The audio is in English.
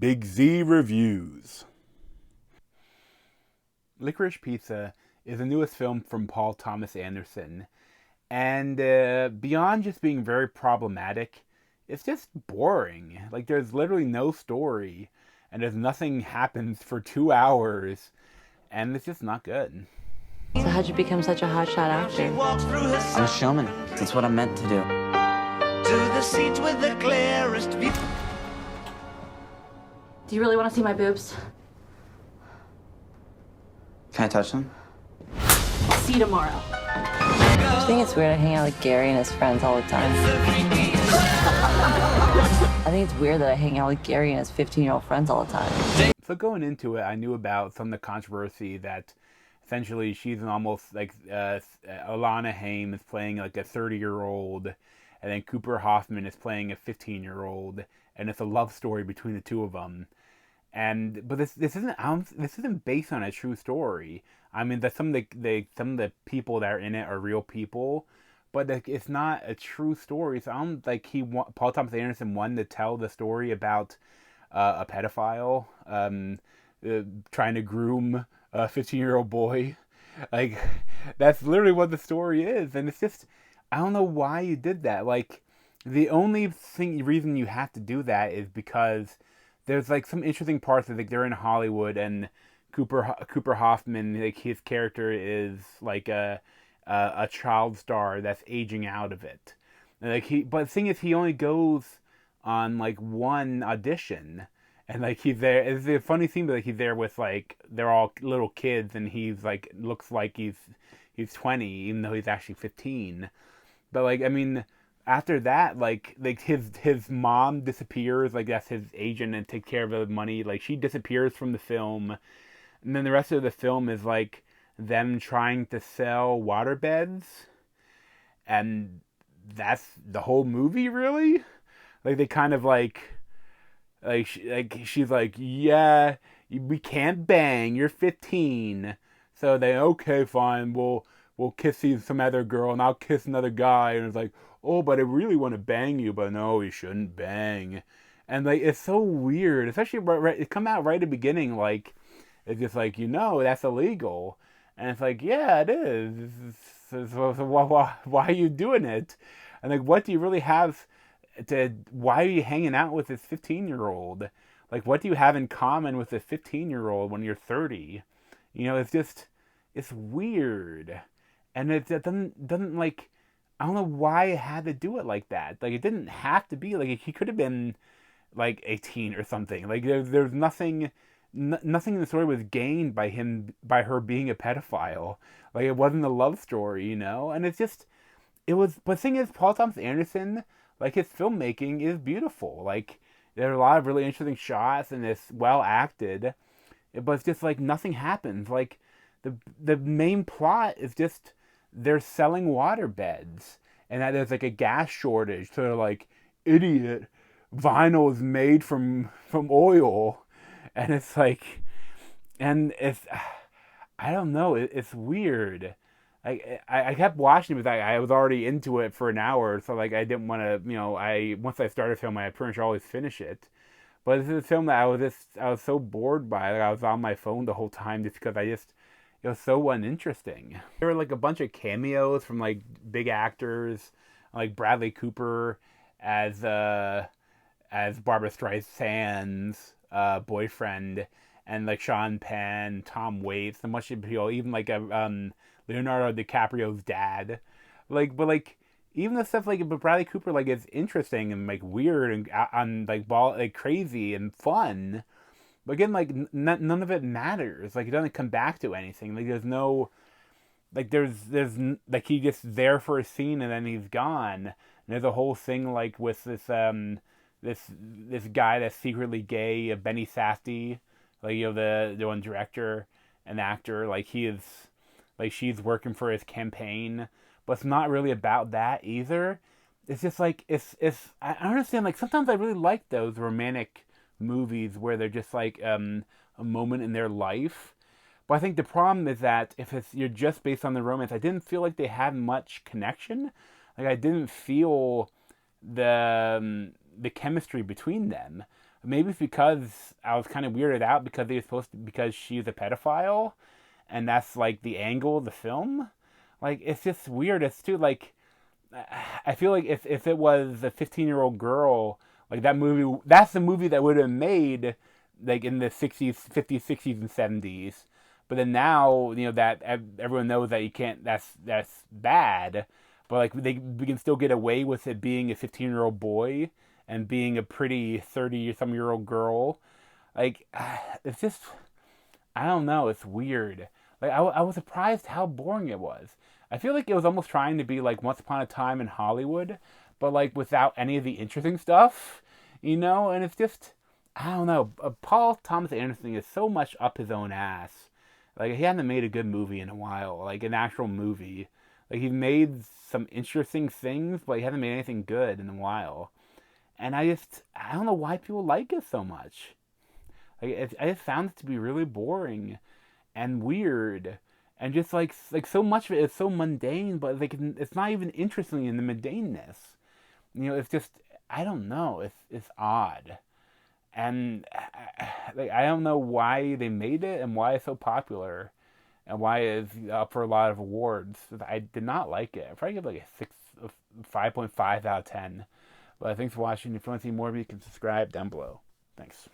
Big Z Reviews. Licorice Pizza is the newest film from Paul Thomas Anderson, and beyond just being very problematic, it's just boring. Like, there's literally no story, and there's nothing happens for 2 hours, and it's just not good. So how'd you become such a hotshot actor? I'm a showman. That's what I'm meant to do. To the seat with the clearest view. Do you really want to see my boobs? Can I touch them? See you tomorrow. I think it's weird I hang out with Gary and his friends all the time. I think it's weird that I hang out with Gary and his 15-year-old friends all the time. So going into it, I knew about some of the controversy that essentially she's an almost like Alana Haim is playing like a 30-year-old, and then Cooper Hoffman is playing a 15-year-old, and it's a love story between the two of them. But this isn't based on a true story. I mean, that some of the people that are in it are real people, but it's not a true story. So I don't like Paul Thomas Anderson wanted to tell the story about a pedophile trying to groom a 15-year-old boy. Like, that's literally what the story is, and it's just, I don't know why you did that. Like, the only reason you have to do that is because there's like some interesting parts of like they're in Hollywood and Cooper Hoffman, like his character is like a child star that's aging out of it. And like but the thing is, he only goes on like one audition, and like he's there. It's a funny scene, but like he's there with like they're all little kids, and he's like looks like he's 20, even though he's actually 15. But like, I mean, after that, like his mom disappears, like that's his agent and takes care of the money. Like, she disappears from the film, and then the rest of the film is like them trying to sell waterbeds, and that's the whole movie, really. Like, they kind of she's like, yeah, we can't bang. You're 15, so they okay, fine. We'll kiss some other girl, and I'll kiss another guy, and it's like, oh, but I really want to bang you, but no, you shouldn't bang. And like, it's so weird, especially right it come out right at the beginning, like it's just like, that's illegal, and it's like, yeah, it is. So why are you doing it? And like, what do you really have why are you hanging out with this 15-year-old? Like, what do you have in common with a 15-year-old when you're 30? It's weird, and it doesn't like, I don't know why it had to do it like that. Like, it didn't have to be like, he could have been like 18 or something. Like, there's nothing in the story was gained by her being a pedophile. Like, it wasn't a love story, and but the thing is, Paul Thomas Anderson, like, his filmmaking is beautiful. Like, there are a lot of really interesting shots, and it's well acted, but it's just like nothing happens. Like, the main plot is just they're selling water beds, and that there's like a gas shortage. So they're like, idiot, vinyl is made from oil, and it's like, and it's, I don't know, it's weird. I kept watching it, but I was already into it for an hour, so like I didn't want to, once I started filming, I pretty much always finish it. But this is a film that I was so bored by. Like, I was on my phone the whole time just because it was so uninteresting. There were like a bunch of cameos from like big actors, like Bradley Cooper as Barbara Streisand's boyfriend, and like Sean Penn, Tom Waits, a bunch of people, even like Leonardo DiCaprio's dad. Like, but like, even the stuff like Bradley Cooper, like, is interesting and like weird and like crazy and fun. But again, like, none of it matters. Like, it doesn't come back to anything. Like, there's no, like, there's like, he just there for a scene and then he's gone. And there's a whole thing like with this this guy that's secretly gay, Benny Safdie, like, the one director and actor. Like, he is, like, she's working for his campaign, but it's not really about that either. It's just like, I understand, like, sometimes I really like those romantic movies where they're just like a moment in their life. But I think the problem is that if you're just based on the romance, I didn't feel like they had much connection. Like, I didn't feel the chemistry between them. Maybe it's because I was kind of weirded out because because she's a pedophile, and that's like the angle of the film. Like, it's just weird. It's too, like, I feel like if it was a 15-year-old girl, like, that's the movie that would have made, like, in the 60s, 50s, 60s, and 70s. But then now, that everyone knows that you can't, that's bad. But, like, we can still get away with it being a 15-year-old boy and being a pretty 30-some-year-old girl. Like, it's just, I don't know, it's weird. Like, I was surprised how boring it was. I feel like it was almost trying to be like Once Upon a Time in Hollywood, but like without any of the interesting stuff, and it's just, I don't know. Paul Thomas Anderson is so much up his own ass. Like, he hasn't made a good movie in a while, like an actual movie. Like, he's made some interesting things, but he hasn't made anything good in a while. And I don't know why people like it so much. Like, I just found it to be really boring and weird. And just like so much of it is so mundane, but like it's not even interesting in the mundaneness. It's just, I don't know. It's odd, and like, I don't know why they made it and why it's so popular, and why it's up for a lot of awards. I did not like it. I probably give it like a 5.5 out of 10. But thanks for watching. If you want to see more of me, you can subscribe down below. Thanks.